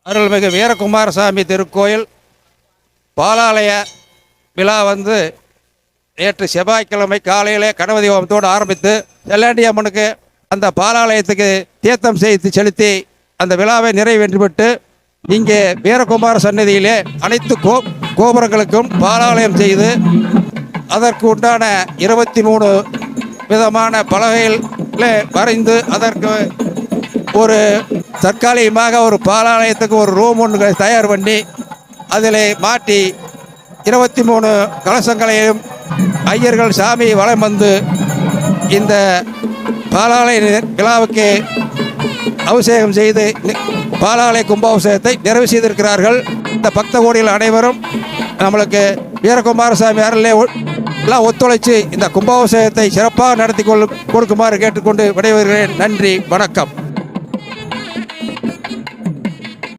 அருள்மிகு வீரகுமாரசாமி திருக்கோயில் பாலாலய விழா நேற்று செவ்வாய்க்கிழமை காலையிலே கணபதி ஹோமத்தோடு ஆரம்பித்து செல்லாண்டி அம்மனுக்கு அந்த பாலாலயத்துக்கு தீர்த்தம் செய்து செலுத்தி அந்த விழாவை நிறைவேற்றிவிட்டு இங்கே வீரகுமார சன்னதியிலே அனைத்து கோபுரங்களுக்கும் பாலாலயம் செய்து அதற்கு உண்டான 23 விதமான பலகைகளை வரைந்து அதற்கு ஒரு தற்காலிகமாக ஒரு பாலாலயத்துக்கு ஒரு ரூம் ஒன்று தயார் பண்ணி அதில் மாட்டி 23 கலசங்களையும் ஐயர்கள் சாமி வலம் வந்து இந்த பாலாலய விழாவுக்கு அபிஷேகம் செய்து பாலாலய கும்பாபிஷேகத்தை நிறைவு செய்திருக்கிறார்கள். இந்த பக்த கோடிகள் அனைவரும் நம்மளுக்கு வீரகுமாரசாமி அருளே எல்லாம் ஒத்துழைச்சு இந்த கும்பாபிஷேகத்தை சிறப்பாக நடத்தி கொடுக்குமாறு கேட்டுக்கொண்டு விடைபெறுகிறேன். நன்றி, வணக்கம்.